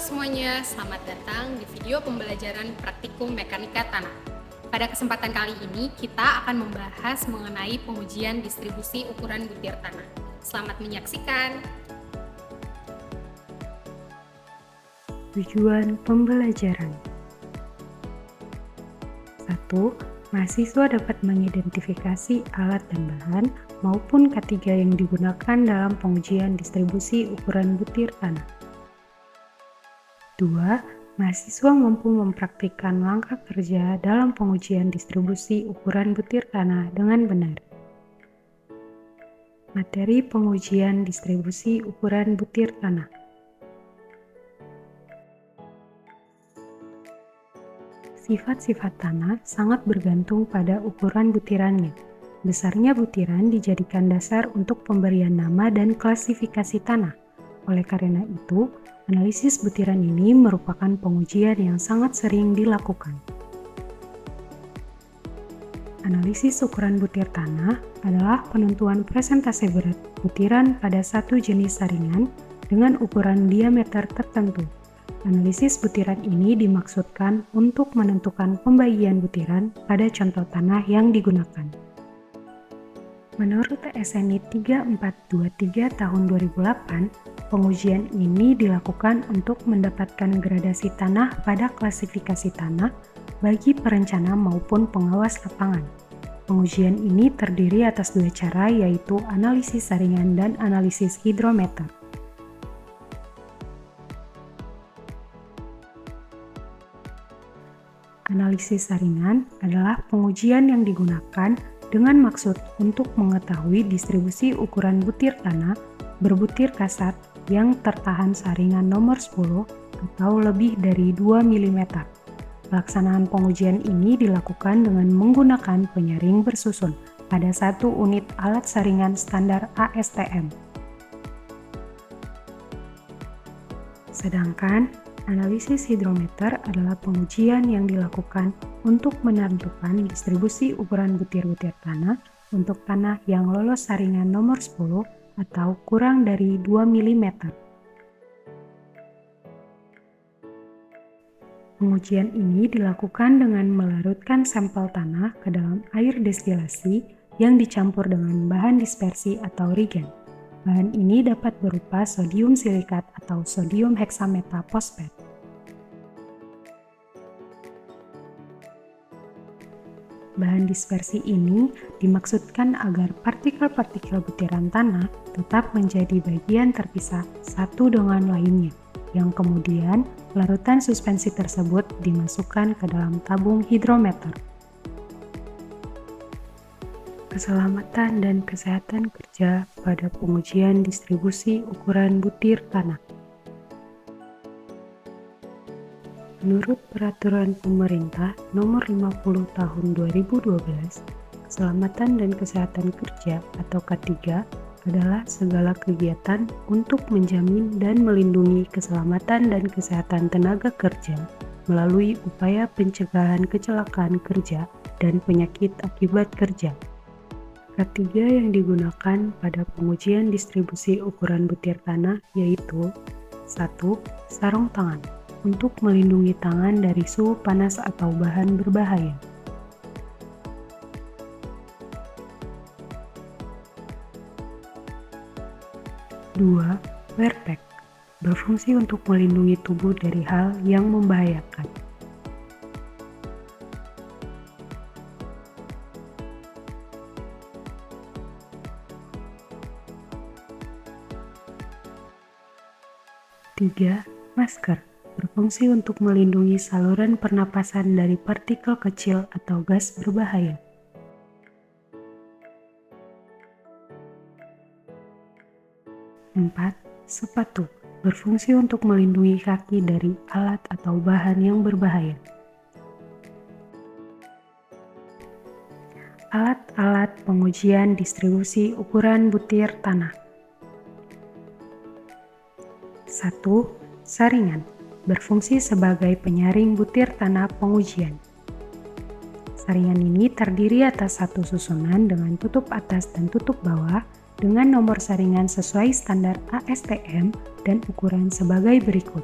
semuanya, selamat datang di video pembelajaran praktikum mekanika tanah. Pada kesempatan kali ini, kita akan membahas mengenai pengujian distribusi ukuran butir tanah. Selamat menyaksikan. Tujuan pembelajaran 1. Mahasiswa dapat mengidentifikasi alat dan bahan maupun K3 yang digunakan dalam pengujian distribusi ukuran butir tanah. 2. Mahasiswa mampu mempraktikkan langkah kerja dalam pengujian distribusi ukuran butir tanah dengan benar. Materi pengujian distribusi ukuran butir tanah. Sifat-sifat tanah sangat bergantung pada ukuran butirannya. Besarnya butiran dijadikan dasar untuk pemberian nama dan klasifikasi tanah. Oleh karena itu, analisis butiran ini merupakan pengujian yang sangat sering dilakukan. Analisis ukuran butir tanah adalah penentuan persentase berat butiran pada satu jenis saringan dengan ukuran diameter tertentu. Analisis butiran ini dimaksudkan untuk menentukan pembagian butiran pada contoh tanah yang digunakan. Menurut TSNI 3423 tahun 2008, pengujian ini dilakukan untuk mendapatkan gradasi tanah pada klasifikasi tanah bagi perencana maupun pengawas lapangan. Pengujian ini terdiri atas dua cara, yaitu analisis saringan dan analisis hidrometer. Analisis saringan adalah pengujian yang digunakan dengan maksud untuk mengetahui distribusi ukuran butir tanah berbutir kasat yang tertahan saringan nomor 10 atau lebih dari 2 mm. Pelaksanaan pengujian ini dilakukan dengan menggunakan penyaring bersusun pada satu unit alat saringan standar ASTM. Sedangkan analisis hidrometer adalah pengujian yang dilakukan untuk menentukan distribusi ukuran butir-butir tanah untuk tanah yang lolos saringan nomor 10 atau kurang dari 2 mm. Pengujian ini dilakukan dengan melarutkan sampel tanah ke dalam air destilasi yang dicampur dengan bahan dispersi atau reagent. Bahan ini dapat berupa sodium silikat atau sodium heksametaposfat. Bahan dispersi ini dimaksudkan agar partikel-partikel butiran tanah tetap menjadi bagian terpisah satu dengan lainnya, yang kemudian larutan suspensi tersebut dimasukkan ke dalam tabung hidrometer. Keselamatan dan kesehatan kerja pada pengujian distribusi ukuran butir tanah. Menurut Peraturan Pemerintah Nomor 50 Tahun 2012, keselamatan dan kesehatan kerja atau K3 adalah segala kegiatan untuk menjamin dan melindungi keselamatan dan kesehatan tenaga kerja melalui upaya pencegahan kecelakaan kerja dan penyakit akibat kerja. K3 yang digunakan pada pengujian distribusi ukuran butir tanah yaitu 1. Sarung tangan untuk melindungi tangan dari suhu panas atau bahan berbahaya. 2. Wear pack berfungsi untuk melindungi tubuh dari hal yang membahayakan. 3. Masker berfungsi untuk melindungi saluran pernapasan dari partikel kecil atau gas berbahaya. 4. Sepatu berfungsi untuk melindungi kaki dari alat atau bahan yang berbahaya. Alat-alat pengujian distribusi ukuran butir tanah. 1. Saringan berfungsi sebagai penyaring butir tanah pengujian. Saringan ini terdiri atas satu susunan dengan tutup atas dan tutup bawah dengan nomor saringan sesuai standar ASTM dan ukuran sebagai berikut.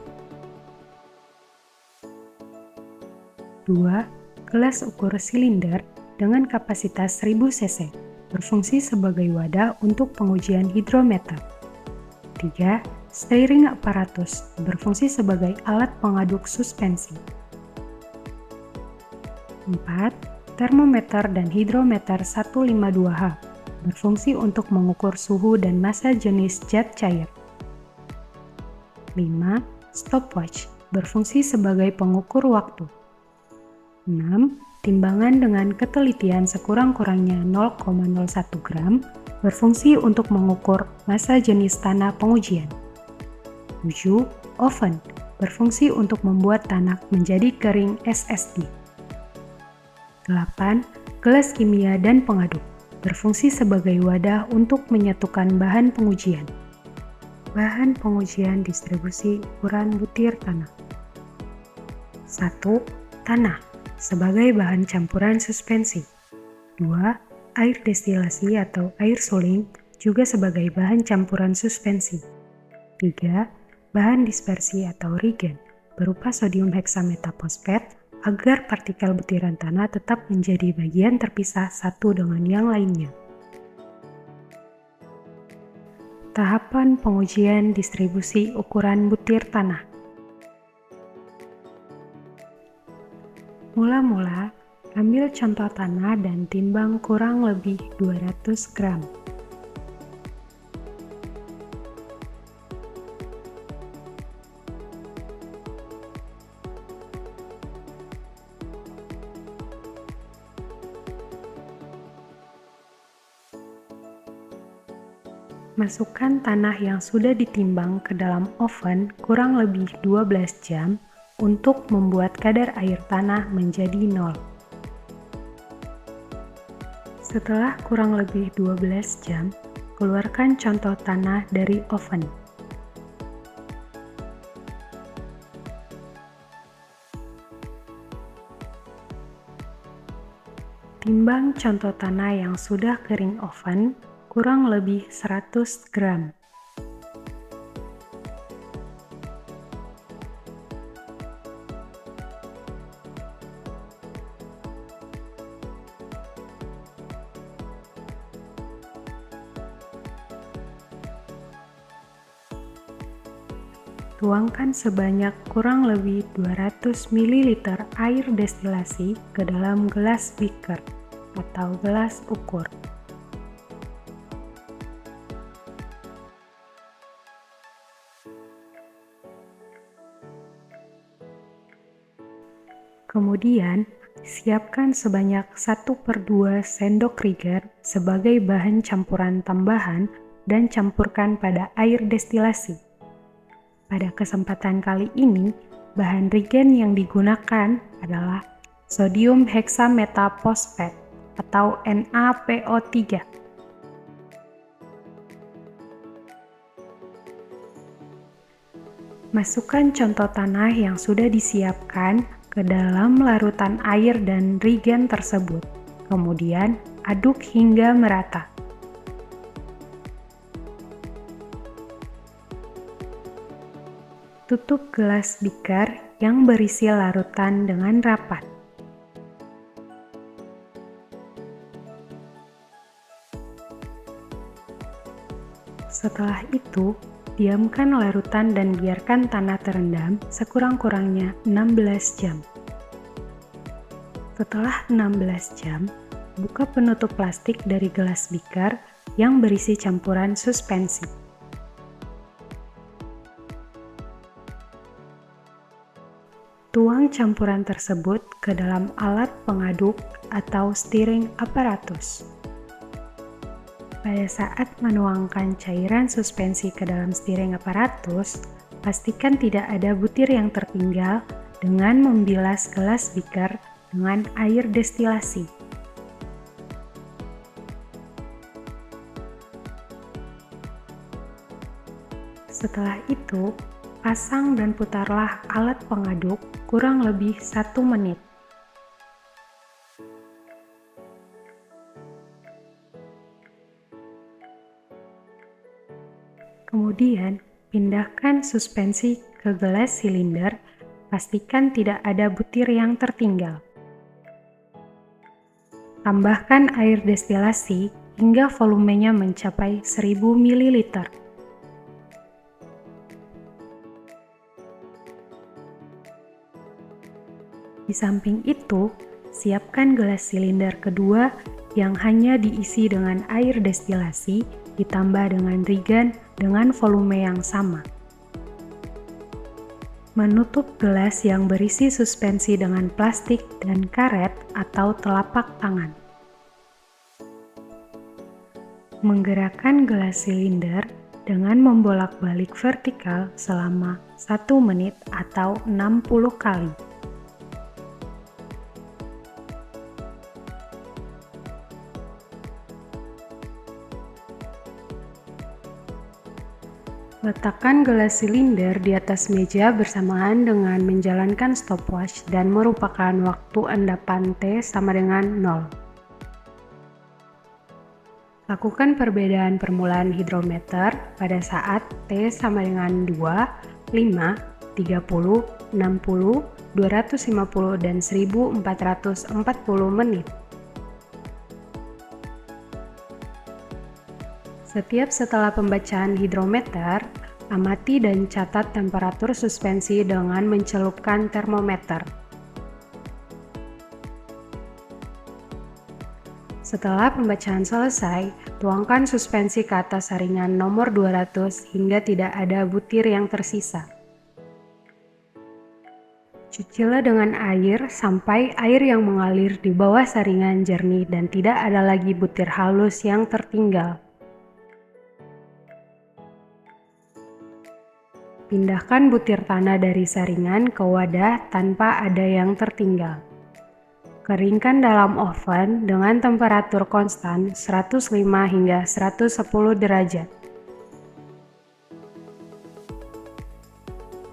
2. Gelas ukur silinder dengan kapasitas 1000 cc, berfungsi sebagai wadah untuk pengujian hidrometer. 3. Steering apparatus, berfungsi sebagai alat pengaduk suspensi. 4. Termometer dan hidrometer 152H, berfungsi untuk mengukur suhu dan massa jenis zat cair. 5. Stopwatch, berfungsi sebagai pengukur waktu. 6. Timbangan dengan ketelitian sekurang-kurangnya 0,01 gram, berfungsi untuk mengukur massa jenis tanah pengujian. 7. Oven, berfungsi untuk membuat tanah menjadi kering SSD. 8. Gelas kimia dan pengaduk, berfungsi sebagai wadah untuk menyatukan bahan pengujian. Bahan pengujian distribusi ukuran butir tanah. 1. Tanah sebagai bahan campuran suspensi. 2. Air destilasi atau air suling juga sebagai bahan campuran suspensi. 3. Bahan dispersi atau reagent berupa sodium heksametaposfat agar partikel butiran tanah tetap menjadi bagian terpisah satu dengan yang lainnya. Tahapan pengujian distribusi ukuran butir tanah. Mula-mula, ambil contoh tanah dan timbang kurang lebih 200 gram. Masukkan tanah yang sudah ditimbang ke dalam oven kurang lebih 12 jam untuk membuat kadar air tanah menjadi 0. Setelah kurang lebih 12 jam, keluarkan contoh tanah dari oven. Timbang contoh tanah yang sudah kering oven kurang lebih 100 gram. Tuangkan sebanyak kurang lebih 200 ml air destilasi ke dalam gelas beaker atau gelas ukur. Kemudian, siapkan sebanyak 1/2 sendok riger sebagai bahan campuran tambahan dan campurkan pada air destilasi. Pada kesempatan kali ini, bahan reagent yang digunakan adalah sodium heksametaposfat atau NaPO3. Masukkan contoh tanah yang sudah disiapkan ke dalam larutan air dan reagent tersebut. Kemudian, aduk hingga merata. Tutup gelas beaker yang berisi larutan dengan rapat. Setelah itu, diamkan larutan dan biarkan tanah terendam sekurang-kurangnya 16 jam. Setelah 16 jam, buka penutup plastik dari gelas beaker yang berisi campuran suspensi. Tuang campuran tersebut ke dalam alat pengaduk atau steering apparatus. Pada saat menuangkan cairan suspensi ke dalam steering apparatus, pastikan tidak ada butir yang tertinggal dengan membilas gelas beaker dengan air destilasi. Setelah itu, pasang dan putarlah alat pengaduk kurang lebih 1 menit. Kemudian, pindahkan suspensi ke gelas silinder Pastikan tidak ada butir yang tertinggal. Tambahkan air destilasi hingga volumenya mencapai 1000 ml. Di samping itu, siapkan gelas silinder kedua yang hanya diisi dengan air destilasi ditambah dengan regan dengan volume yang sama. Menutup gelas yang berisi suspensi dengan plastik dan karet atau telapak tangan. Menggerakkan gelas silinder dengan membolak-balik vertikal selama 1 menit atau 60 kali. Letakkan gelas silinder di atas meja bersamaan dengan menjalankan stopwatch dan merupakan waktu endapan T sama dengan 0. Lakukan perbedaan permulaan hidrometer pada saat T sama dengan 2, 5, 30, 60, 250, dan 1440 menit. Setiap setelah pembacaan hidrometer, amati dan catat temperatur suspensi dengan mencelupkan termometer. Setelah pembacaan selesai, tuangkan suspensi ke atas saringan nomor 200 hingga tidak ada butir yang tersisa. Cucilah dengan air sampai air yang mengalir di bawah saringan jernih dan tidak ada lagi butir halus yang tertinggal. Pindahkan butir tanah dari saringan ke wadah tanpa ada yang tertinggal. Keringkan dalam oven dengan temperatur konstan 105 hingga 110 derajat.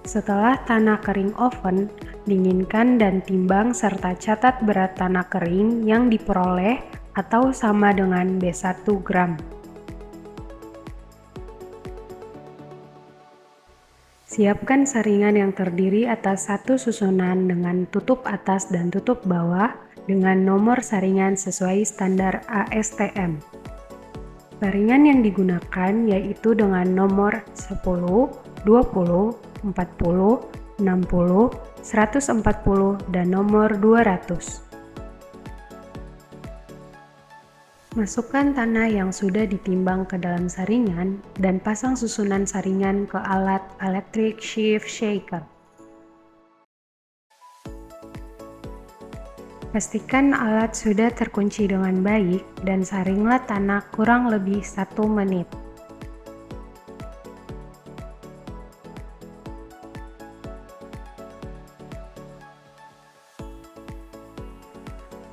Setelah tanah kering oven, dinginkan dan timbang serta catat berat tanah kering yang diperoleh atau sama dengan B1 gram. Siapkan saringan yang terdiri atas satu susunan dengan tutup atas dan tutup bawah dengan nomor saringan sesuai standar ASTM. Saringan yang digunakan yaitu dengan nomor 10, 20, 40, 60, 140, dan nomor 200. Masukkan tanah yang sudah ditimbang ke dalam saringan dan pasang susunan saringan ke alat electric sieve shaker. Pastikan alat sudah terkunci dengan baik dan saringlah tanah kurang lebih 1 menit.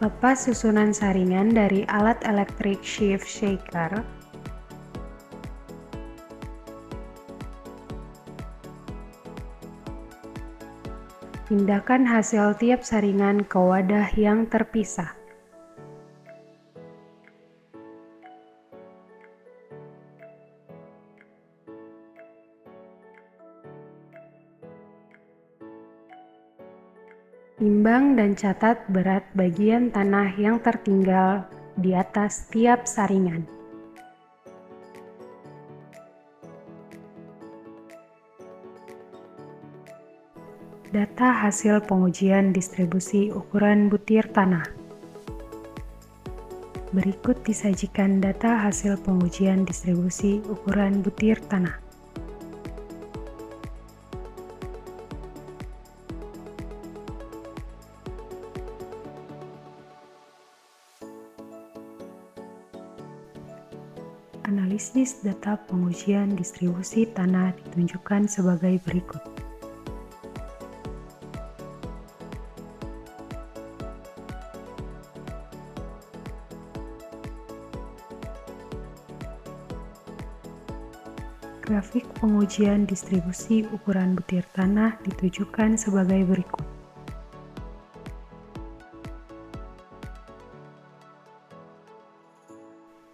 Lepas susunan saringan dari alat electric sieve shaker. Pindahkan hasil tiap saringan ke wadah yang terpisah. Timbang dan catat berat bagian tanah yang tertinggal di atas tiap saringan. Data hasil pengujian distribusi ukuran butir tanah. Berikut disajikan data hasil pengujian distribusi ukuran butir tanah. Analisis data pengujian distribusi tanah ditunjukkan sebagai berikut. Grafik pengujian distribusi ukuran butir tanah ditujukan sebagai berikut.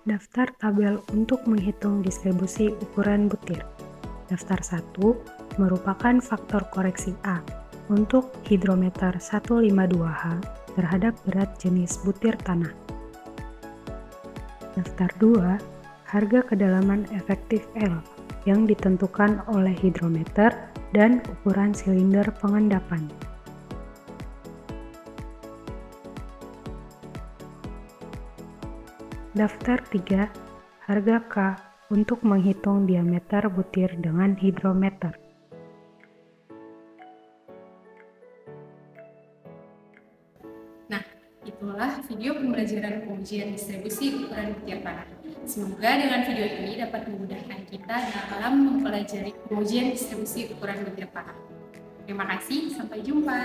Daftar tabel untuk menghitung distribusi ukuran butir. Daftar 1 merupakan faktor koreksi A. Untuk hidrometer 152H terhadap berat jenis butir tanah. Daftar 2, harga kedalaman efektif L yang ditentukan oleh hidrometer dan ukuran silinder pengendapan. Daftar 3, harga K untuk menghitung diameter butir dengan hidrometer. Nah, itulah video pembelajaran pengujian distribusi ukuran butir tanah. Semoga dengan video ini dapat memudahkan kita dalam mempelajari pengujian distribusi ukuran butir tanah. Terima kasih, sampai jumpa.